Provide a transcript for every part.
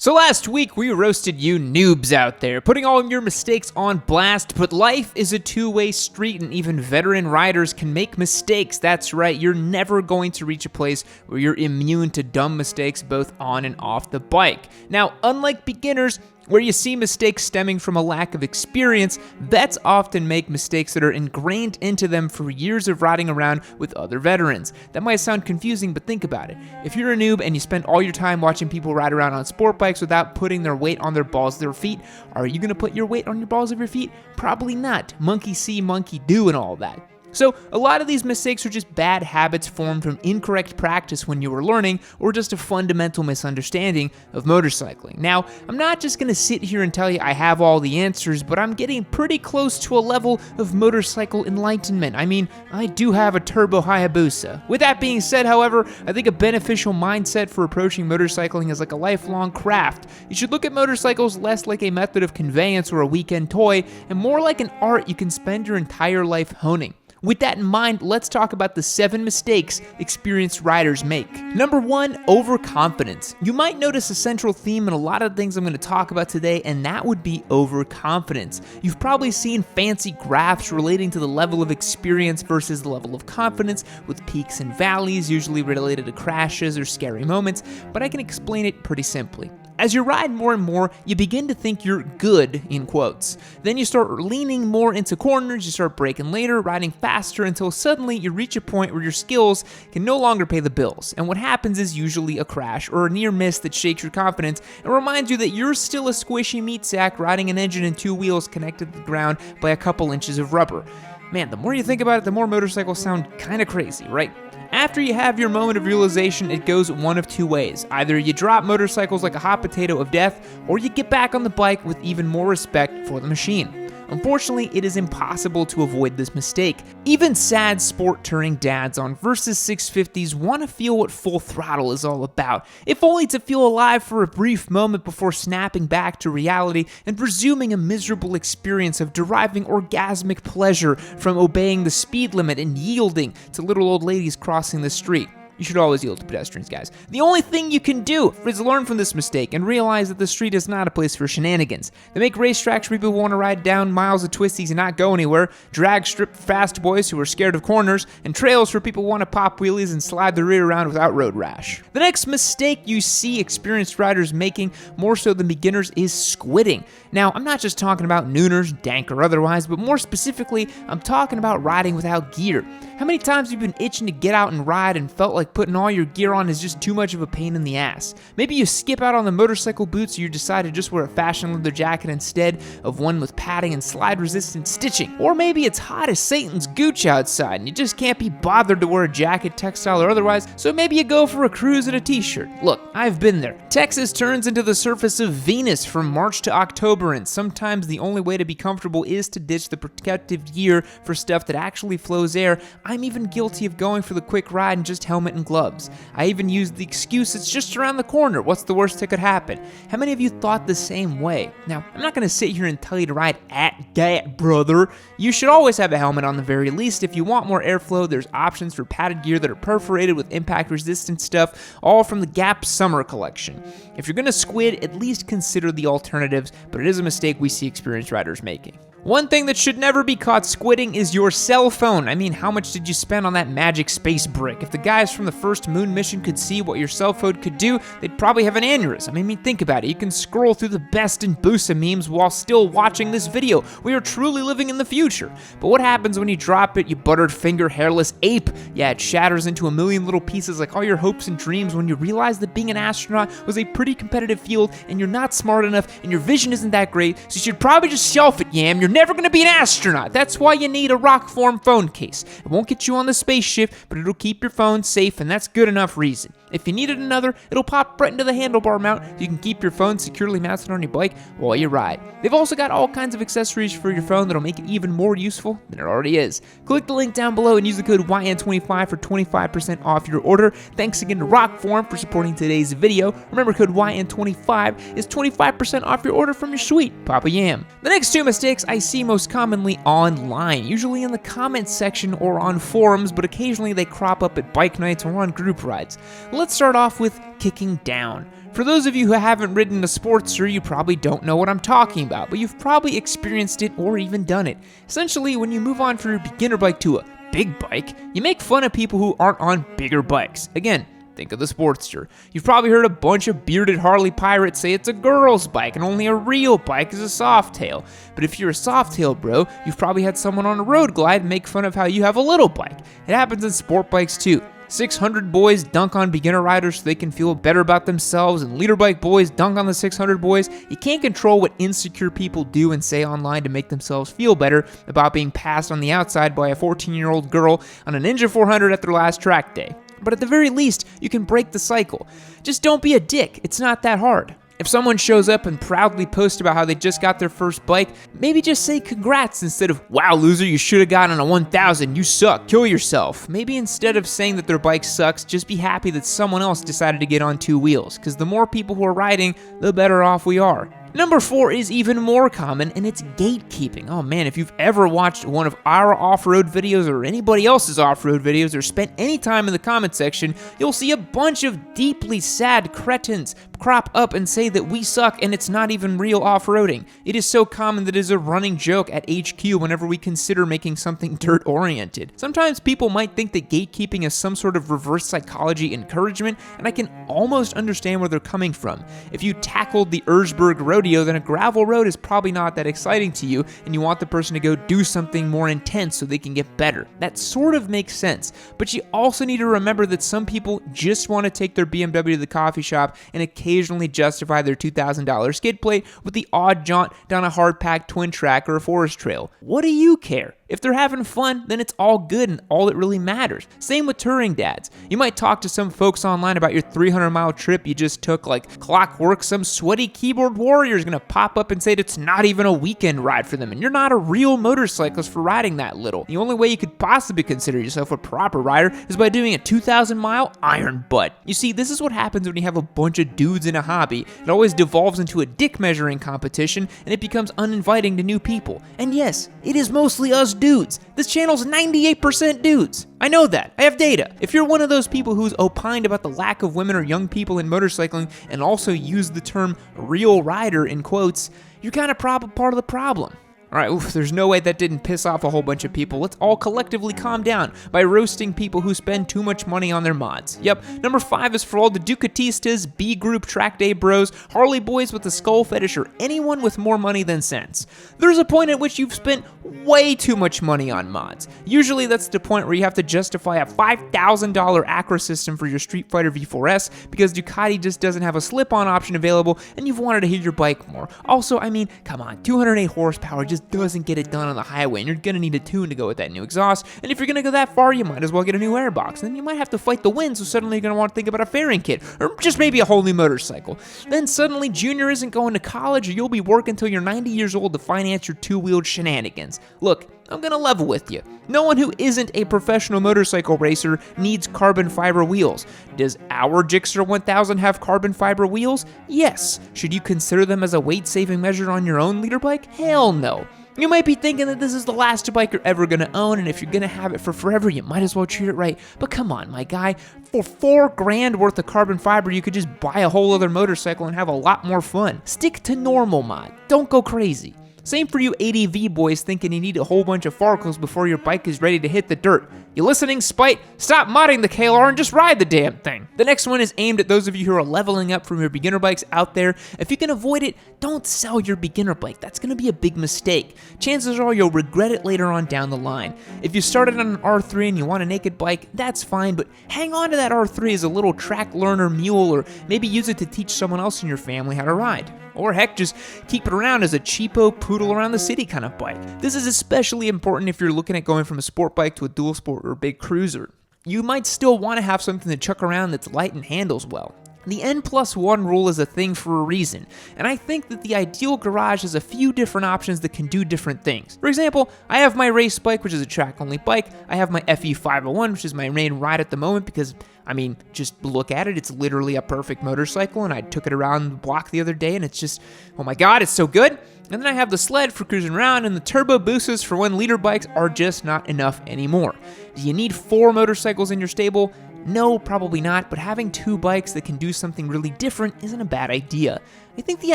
So last week, we roasted you noobs out there, putting all your mistakes on blast, but life is a two-way street and even veteran riders can make mistakes. That's right, you're never going to reach a place where you're immune to dumb mistakes both on and off the bike. Now, unlike beginners, where you see mistakes stemming from a lack of experience, vets often make mistakes that are ingrained into them for years of riding around with other veterans. That might sound confusing, but think about it. If you're a noob and you spend all your time watching people ride around on sport bikes without putting their weight on their balls of their feet, are you going to put your weight on your balls of your feet? Probably not. Monkey see, monkey do and all that. So a lot of these mistakes are just bad habits formed from incorrect practice when you were learning, or just a fundamental misunderstanding of motorcycling. Now, I'm not just going to sit here and tell you I have all the answers, but I'm getting pretty close to a level of motorcycle enlightenment. I mean, I do have a Turbo Hayabusa. With that being said, however, I think a beneficial mindset for approaching motorcycling is like a lifelong craft. You should look at motorcycles less like a method of conveyance or a weekend toy, and more like an art you can spend your entire life honing. With that in mind, let's talk about the 7 mistakes experienced riders make. Number 1, overconfidence. You might notice a central theme in a lot of things I'm going to talk about today, and that would be overconfidence. You've probably seen fancy graphs relating to the level of experience versus the level of confidence, with peaks and valleys usually related to crashes or scary moments, but I can explain it pretty simply. As you ride more and more, you begin to think you're good, in quotes. Then you start leaning more into corners, you start braking later, riding faster, until suddenly you reach a point where your skills can no longer pay the bills. And what happens is usually a crash or a near miss that shakes your confidence and reminds you that you're still a squishy meat sack riding an engine and 2 wheels connected to the ground by a couple inches of rubber. Man, the more you think about it, the more motorcycles sound kinda crazy, right? After you have your moment of realization, it goes one of 2 ways. Either you drop motorcycles like a hot potato of death, or you get back on the bike with even more respect for the machine. Unfortunately, it is impossible to avoid this mistake. Even sad sport touring dads on Versus 650s want to feel what full throttle is all about, if only to feel alive for a brief moment before snapping back to reality and resuming a miserable experience of deriving orgasmic pleasure from obeying the speed limit and yielding to little old ladies crossing the street. You should always yield to pedestrians, guys. The only thing you can do is learn from this mistake and realize that the street is not a place for shenanigans. They make racetracks for people who want to ride down miles of twisties and not go anywhere, drag strip fast boys who are scared of corners, and trails for people who want to pop wheelies and slide the rear around without road rash. The next mistake you see experienced riders making, more so than beginners, is squidding. Now, I'm not just talking about nooners, dank or otherwise, but more specifically, I'm talking about riding without gear. How many times have you been itching to get out and ride and felt like putting all your gear on is just too much of a pain in the ass? Maybe you skip out on the motorcycle boots, or you decide to just wear a fashion leather jacket instead of one with padding and slide resistant stitching. Or maybe it's hot as Satan's gooch outside and you just can't be bothered to wear a jacket, textile or otherwise, so maybe you go for a cruise in a t-shirt. Look, I've been there. Texas turns into the surface of Venus from March to October, and sometimes the only way to be comfortable is to ditch the protective gear for stuff that actually flows air. I'm even guilty of going for the quick ride in just helmet and gloves. I even used the excuse, it's just around the corner, what's the worst that could happen? How many of you thought the same way? Now, I'm not going to sit here and tell you to ride at that, brother. You should always have a helmet on the very least. If you want more airflow, there's options for padded gear that are perforated with impact resistant stuff, all from the Gap Summer collection. If you're going to squid, at least consider the alternatives, but it is a mistake we see experienced riders making. One thing that should never be caught squidding is your cell phone. I mean, how much did you spend on that magic space brick? If the guys from the first moon mission could see what your cell phone could do, they'd probably have an aneurysm. I mean, think about it. You can scroll through the best in Busa memes while still watching this video. We are truly living in the future. But what happens when you drop it, you buttered finger hairless ape? Yeah, it shatters into a million little pieces like all your hopes and dreams when you realize that being an astronaut was a pretty competitive field and you're not smart enough and your vision isn't that great, so you should probably just shelf it, Yam. You're never gonna be an astronaut. That's why you need a rock form phone case. It won't get you on the spaceship, but it'll keep your phone safe, and that's good enough reason. If you needed another, it'll pop right into the handlebar mount so you can keep your phone securely mounted on your bike while you ride. They've also got all kinds of accessories for your phone that'll make it even more useful than it already is. Click the link down below and use the code YN25 for 25% off your order. Thanks again to Rockform for supporting today's video. Remember, code YN25 is 25% off your order from your sweet Papa Yam. The next 2 mistakes I see most commonly online, usually in the comments section or on forums, but occasionally they crop up at bike nights or on group rides. Let's start off with kicking down. For those of you who haven't ridden a Sportster, you probably don't know what I'm talking about, but you've probably experienced it or even done it. Essentially, when you move on from your beginner bike to a big bike, you make fun of people who aren't on bigger bikes. Again, think of the Sportster. You've probably heard a bunch of bearded Harley pirates say it's a girl's bike and only a real bike is a Softail. But if you're a Softail bro, you've probably had someone on a road glide make fun of how you have a little bike. It happens in sport bikes too. 600 boys dunk on beginner riders so they can feel better about themselves, and leader bike boys dunk on the 600 boys. You can't control what insecure people do and say online to make themselves feel better about being passed on the outside by a 14-year-old girl on a Ninja 400 at their last track day. But at the very least, you can break the cycle. Just don't be a dick. It's not that hard. If someone shows up and proudly posts about how they just got their first bike, maybe just say congrats instead of, wow, loser, you should have gotten a 1000, you suck, kill yourself. Maybe instead of saying that their bike sucks, just be happy that someone else decided to get on two wheels, because the more people who are riding, the better off we are. Number 4 is even more common, and it's gatekeeping. Oh man, if you've ever watched one of our off-road videos or anybody else's off-road videos or spent any time in the comment section, you'll see a bunch of deeply sad cretins crop up and say that we suck and it's not even real off-roading. It is so common that it is a running joke at HQ whenever we consider making something dirt-oriented. Sometimes people might think that gatekeeping is some sort of reverse psychology encouragement, and I can almost understand where they're coming from. If you tackled the Erzberg rodeo, then a gravel road is probably not that exciting to you, and you want the person to go do something more intense so they can get better. That sort of makes sense, but you also need to remember that some people just want to take their BMW to the coffee shop and occasionally justify their $2,000 skid plate with the odd jaunt down a hard-packed twin track or a forest trail. What do you care? If they're having fun, then it's all good and all that really matters. Same with touring dads. You might talk to some folks online about your 300-mile trip you just took like clockwork. Some sweaty keyboard warrior is going to pop up and say that it's not even a weekend ride for them, and you're not a real motorcyclist for riding that little. The only way you could possibly consider yourself a proper rider is by doing a 2,000-mile iron butt. You see, this is what happens when you have a bunch of dudes in a hobby. It always devolves into a dick measuring competition, and it becomes uninviting to new people. And yes, it is mostly us dudes. This channel's 98% dudes. I know that. I have data. If you're one of those people who's opined about the lack of women or young people in motorcycling and also used the term real rider in quotes, you're kind of part of the problem. Alright, there's no way that didn't piss off a whole bunch of people. Let's all collectively calm down by roasting people who spend too much money on their mods. Yep, number 5 is for all the Ducatistas, B-group track day bros, Harley boys with a skull fetish, or anyone with more money than sense. There's a point at which you've spent way too much money on mods. Usually that's the point where you have to justify a $5,000 Acra system for your Street Fighter V4S because Ducati just doesn't have a slip-on option available and you've wanted to hit your bike more. Also, I mean, come on, 208 horsepower just doesn't get it done on the highway, and you're gonna need a tune to go with that new exhaust, and if you're gonna go that far, you might as well get a new airbox. Then you might have to fight the wind, so suddenly you're gonna want to think about a fairing kit, or just maybe a whole new motorcycle. Then suddenly Junior isn't going to college, or you'll be working until you're 90 years old to finance your two-wheeled shenanigans. Look, I'm gonna level with you. No one who isn't a professional motorcycle racer needs carbon fiber wheels. Does our Gixxer 1000 have carbon fiber wheels? Yes. Should you consider them as a weight-saving measure on your own leader bike? Hell no. You might be thinking that this is the last bike you're ever gonna own, and if you're gonna have it for forever, you might as well treat it right. But come on, my guy, for $4,000 worth of carbon fiber, you could just buy a whole other motorcycle and have a lot more fun. Stick to normal mod. Don't go crazy. Same for you ADV boys thinking you need a whole bunch of Farkles before your bike is ready to hit the dirt. You listening, Spite? Stop modding the KLR and just ride the damn thing. The next one is aimed at those of you who are leveling up from your beginner bikes out there. If you can avoid it, don't sell your beginner bike. That's gonna be a big mistake. Chances are you'll regret it later on down the line. If you started on an R3 and you want a naked bike, that's fine, but hang on to that R3 as a little track learner mule, or maybe use it to teach someone else in your family how to ride. Or heck, just keep it around as a cheapo poodle around the city kind of bike. This is especially important if you're looking at going from a sport bike to a dual sport or a big cruiser. You might still want to have something to chuck around that's light and handles well. The N+1 rule is a thing for a reason, and I think that the ideal garage has a few different options that can do different things. For example, I have my race bike, which is a track-only bike. I have my FE501, which is my main ride at the moment because, I mean, just look at it. It's literally a perfect motorcycle, and I took it around the block the other day, and it's just, oh my god, it's so good. And then I have the sled for cruising around, and the Turbo Busas for when leader bikes are just not enough anymore. Do you need 4 motorcycles in your stable? No, probably not, but having two bikes that can do something really different isn't a bad idea. I think the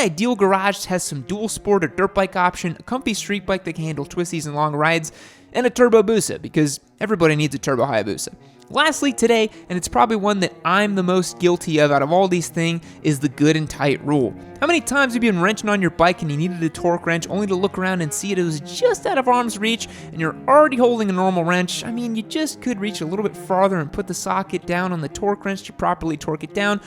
ideal garage has some dual sport or dirt bike option, a comfy street bike that can handle twisties and long rides, and a Turbo Busa, because everybody needs a Turbo Hayabusa. Lastly today, and it's probably one that I'm the most guilty of out of all these things, is the good and tight rule. How many times have you been wrenching on your bike and you needed a torque wrench only to look around and see it was just out of arm's reach and you're already holding a normal wrench? I mean, you just could reach a little bit farther and put the socket down on the torque wrench to properly torque it down.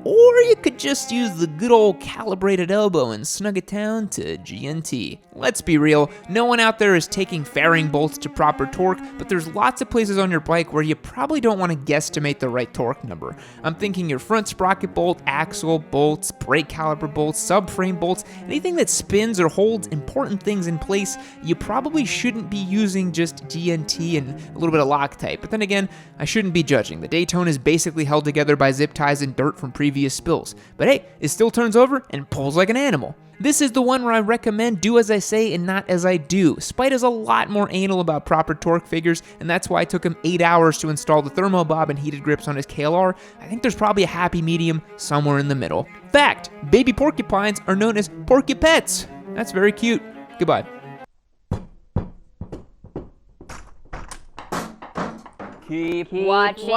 Or you could just use the good old calibrated elbow and snug it down to GNT. Let's be real, no one out there is taking fairing bolts to proper torque, but there's lots of places on your bike where you probably don't want to guesstimate the right torque number. I'm thinking your front sprocket bolt, axle bolts, brake caliper bolts, subframe bolts, anything that spins or holds important things in place, you probably shouldn't be using just GNT and a little bit of Loctite. But then again, I shouldn't be judging. The Daytona is basically held together by zip ties and dirt from previous spills. But hey, it still turns over and pulls like an animal. This is the one where I recommend do as I say and not as I do. Spite is a lot more anal about proper torque figures, and that's why it took him 8 hours to install the thermo bob and heated grips on his KLR. I think there's probably a happy medium somewhere in the middle. Fact, baby porcupines are known as porcupets. That's very cute. Goodbye. Keep watching.